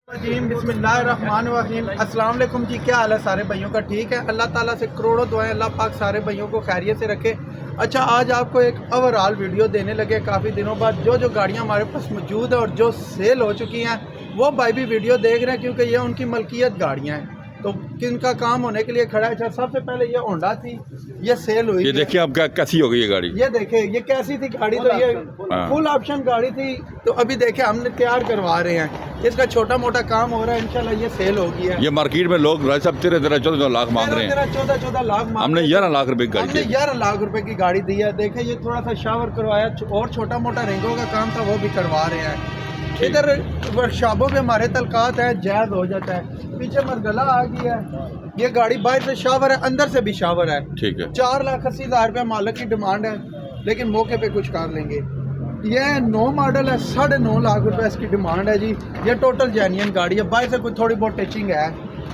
बिस्मिल्लाहिर्रहमानिर्रहीम। अस्सलाम वालेकुम जी, क्या हाल है सारे भाइयों का? ठीक है, अल्लाह ताला से करोड़ों दुआएं, अल्लाह पाक सारे भाइयों को खैरियत से रखे। अच्छा, आज आपको एक ओवरऑल वीडियो देने लगे काफ़ी दिनों बाद। जो गाड़ियां हमारे पास मौजूद है और जो सेल हो चुकी हैं वो भाई भी वीडियो देख रहे हैं, क्योंकि ये उनकी मलकियत गाड़ियाँ हैं, तो किनका काम होने के लिए खड़ा है। अच्छा, सबसे पहले ये होंडा थी, ये सेल हुई। ये देखिए अब क्या कैसी हो गई ये गाड़ी। ये देखे ये कैसी थी गाड़ी, तो ये फुल ऑप्शन गाड़ी थी। तो अभी देखे हमने तैयार करवा रहे हैं, इसका छोटा मोटा काम हो रहा है, इंशाल्लाह ये सेल हो गया है। ये मार्केट में लोग भाई सब 13-14 लाख मांग रहे हैं। 14 लाख हमने 11 लाख रुपए की गाड़ी हमने 11 लाख रुपए की गाड़ी दी है। देखे ये थोड़ा सा शावर करवाया और छोटा मोटा रिंगों का काम था वो भी करवा रहे हैं। इधर वर्कशॉपों पे हमारे तलकात है, जायज हो जाता है। पीछे मरगला आ गया है, ये गाड़ी बाहर से शावर है, अंदर से भी शावर है। ठीक है, 4,80,000 रुपये मालिक की डिमांड है, लेकिन मौके पे कुछ कर लेंगे। ये 9 मॉडल है, 9.5 लाख रुपए इसकी डिमांड है जी। ये टोटल जेन्युइन गाड़ी है, बाहर से कुछ थोड़ी बहुत टचिंग है।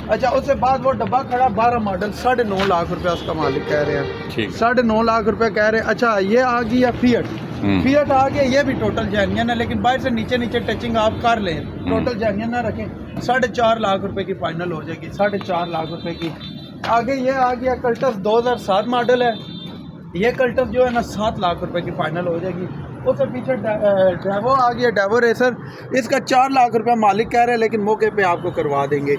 अच्छा, उसके बाद वो डब्बा खड़ा 12 मॉडल 9.5 लाख रुपए उसका मालिक कह रहे हैं। 9.5 लाख रुपए कह रहे हैं। अच्छा, ये आ गई है फिएट आ गया, ये भी टोटल जेन्युइन है, लेकिन बाहर से नीचे टचिंग आप कर लें, टोटल जेन्युइन ना रखें। 4.5 लाख रुपए की फाइनल हो जाएगी, 4.5 लाख रुपए की। आगे ये आ गया कल्टस 2007 मॉडल है, ये कल्टस जो है ना 7 लाख रुपए की फाइनल हो जाएगी। उससे पीछे डेवो आ गया, डेवो रेसर, इसका 4 लाख रुपया मालिक कह रहे हैं, लेकिन मौके पे आपको करवा देंगे।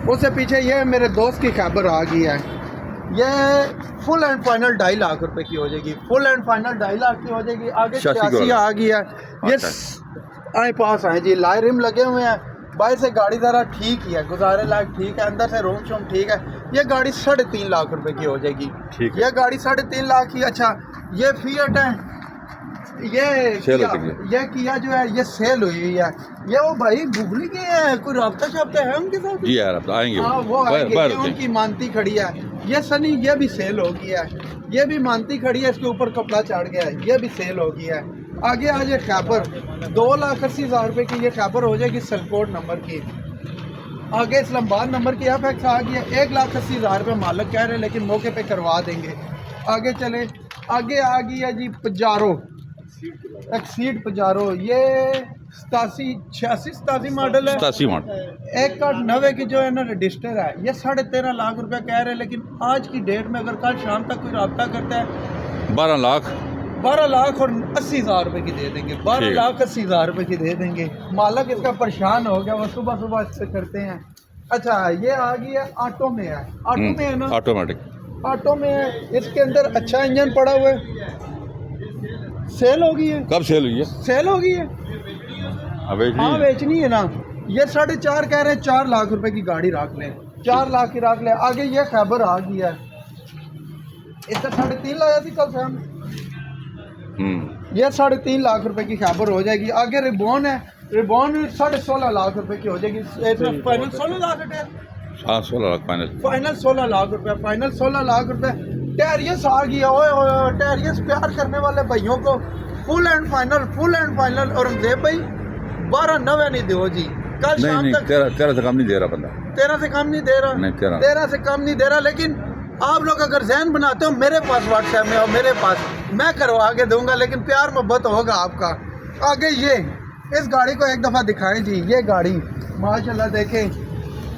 उससे पीछे ये मेरे दोस्त की खैबर आ गई है, ये फुल एंड फाइनल 2.5 लाख रुपए की हो जाएगी, फुल एंड फाइनल 2.5 लाख की हो जाएगी। आगे 86 आ गई है, ये आए पास आए जी, लाए रिम लगे हुए हैं। बाहर से गाड़ी ज़रा ठीक ही है, गुजारे लायक ठीक है, अंदर से रूम शूम ठीक है। ये गाड़ी 3.5 लाख रुपए की हो जाएगी। ये गाड़ी 3.5 लाख की। अच्छा, ये फिएट है, ये किया जो है ये सेल हुई है। ये वो भाई बुगली की है, कोई राब्ता शाब्ता है उनके साथ? जी यार, अब आएंगे। हाँ, वो आएंगे, उनकी मानती खड़ी है। ये सनी, ये भी सेल हो गया है, ये भी मानती खड़ी है, इसके ऊपर कपड़ा चढ़ गया है, ये भी सेल हो गया है। आगे आज ये खैबर 2,80,000 रुपए की ये खैबर हो जाएगी, सलकोट नंबर की। आगे इस्लामाबाद नंबर की FX आ गई है, 1,80,000 रुपये मालिक कह रहे हैं, लेकिन मौके पे करवा देंगे। आगे चले, आगे आ गई है जी पजारो, एक्सीड पजारो, ये 87 मॉडल है, 87 मॉडल 1,90 की जो है ना रजिस्टर है। ये 13.5 लाख रुपया कह रहे हैं, लेकिन आज की डेट में अगर कल शाम तक कोई रब्ता करता है 12 लाख 80,000 रुपए की दे देंगे, 12,80,000 रुपए की दे देंगे। मालिक इसका परेशान हो गया, वो सुबह सुबह इससे करते हैं। अच्छा, ये आ गई है, ऑटो में है, ऑटो में है ना, ऑटोमेटिक ऑटो में है। इसके अंदर अच्छा इंजन पड़ा हुआ है, सेल हो गई है। कब सेल हुई है? सेल हो गई है, हाँ बेचनी है ना। ये 4.5 कह रहे हैं, 4 लाख रुपए की गाड़ी रख लें, 4 लाख की रख लें। आगे ये खैबर आ गई है, इसका 3.5 लाया थी कल शाम, ये 3.5 लाख रुपए की खैबर हो जाएगी। आगे रिबॉन है, रिबॉन 16.5 लाख रुपए की हो जाएगी। फाइनल 16 लाख है, हाँ 16 लाख फाइनल 16 लाख रुपए, फाइनल 16 लाख रुपए। टेरियस आ गया, ओए टेरियस प्यार करने वाले भाइयों को फुल एंड फाइनल। औरंगजेब भाई 12,90 नहीं दो जी, कल शाम तक 13 से कम नहीं दे रहा बंदा, 13 से कम नहीं दे रहा, नहीं 13 से कम नहीं दे रहा। लेकिन आप लोग अगर जहन बनाते हो, मेरे पास व्हाट्सएप में और मेरे पास, मैं करवा के दूंगा, लेकिन प्यार मोहब्बत होगा आपका। आगे ये इस गाड़ी को एक दफ़ा दिखाएं जी, ये गाड़ी माशाल्लाह देखें,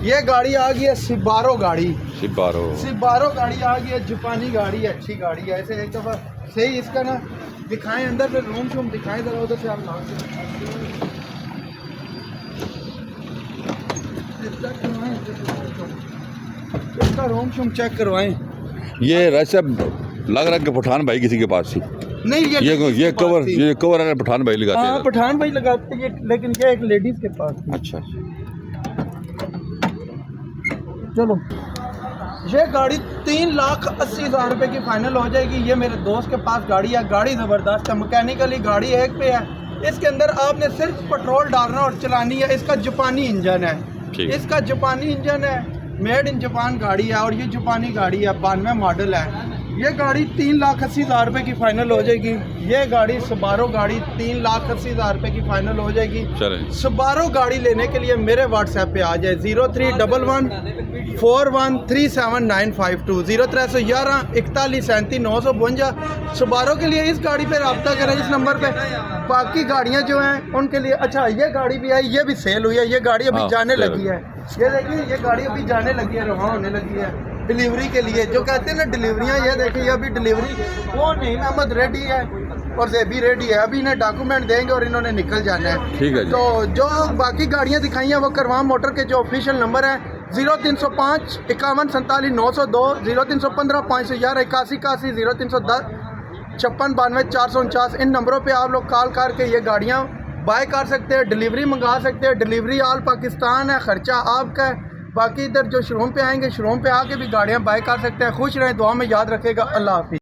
ये गाड़ी आ गई है सिबारो गाड़ी, सिबारो गाड़ी आ गई है, जापानी गाड़ी है, अच्छी गाड़ी है। ऐसे एक दफ़ा सही इसका ना दिखाएं, अंदर से रूम शूम दिखाएं ज़रा, उधर से आप नाम इसका रूम शूम चेक करवाएं। ये वैसे लग रहा है कि पठान भाई किसी के पास थी। नहीं, ये कवर है पठान भाई लगाते हैं। हाँ, पठान भाई लगाते हैं, लेकिन क्या एक लेडीज के पास थी। अच्छा, चलो, ये गाड़ी 3,80,000 रुपए की फाइनल हो जाएगी। ये मेरे दोस्त के पास गाड़ी है, गाड़ी ज़बरदस्त है, मैकेनिकली गाड़ी एक पे है। इसके अंदर आपने सिर्फ पेट्रोल डालना और चलानी है। इसका जापानी इंजन है, इसका जापानी इंजन है, मेड इन जापान गाड़ी है, और ये जापानी गाड़ी है, 92 मॉडल है। ये गाड़ी 3,80,000 रुपये की फाइनल हो जाएगी। ये गाड़ी सबारो गाड़ी 3,80,000 रुपये की फाइनल हो जाएगी। चलें सबारो गाड़ी लेने के लिए मेरे व्हाट्सएप पे आ जाए 0311 4137 0311 4137 सबारो के लिए इस गाड़ी पे रब्ता करें इस नंबर पे। बाकी गाड़ियां जो हैं उनके लिए अच्छा ये गाड़ी भी आई, ये भी सेल हुई है, ये गाड़ी अभी हाँ, जाने सेल लगी है। ये देखिए ये गाड़ी अभी जाने लगी है, रवाना होने लगी है डिलीवरी के लिए। जो कहते हैं ना डिलीवरियां, ये देखिए ये अभी डिलीवरी वो नहीं अहमद रेडी है और जेबी रेडी है, अभी इन्हें डॉक्यूमेंट देंगे और इन्होंने निकल जाना है। ठीक है जी। तो जो बाकी गाड़ियां दिखाई हैं वो करवाम मोटर के जो ऑफिशियल नंबर है 0305 51 47 902 0315 511 81 81 0310 56 92 449 इन नंबरों पे आप लोग कॉल करके ये गाड़ियाँ बाय कर सकते हैं, डिलीवरी मंगा सकते हैं। डिलीवरी ऑल पाकिस्तान है, ख़र्चा आपका है। बाकी इधर जो शोरूम पे आएंगे शोरूम पे आके भी गाड़ियाँ बाय कर सकते हैं। खुश रहें, दुआ में याद रखेगा। अल्लाह हाफिज़।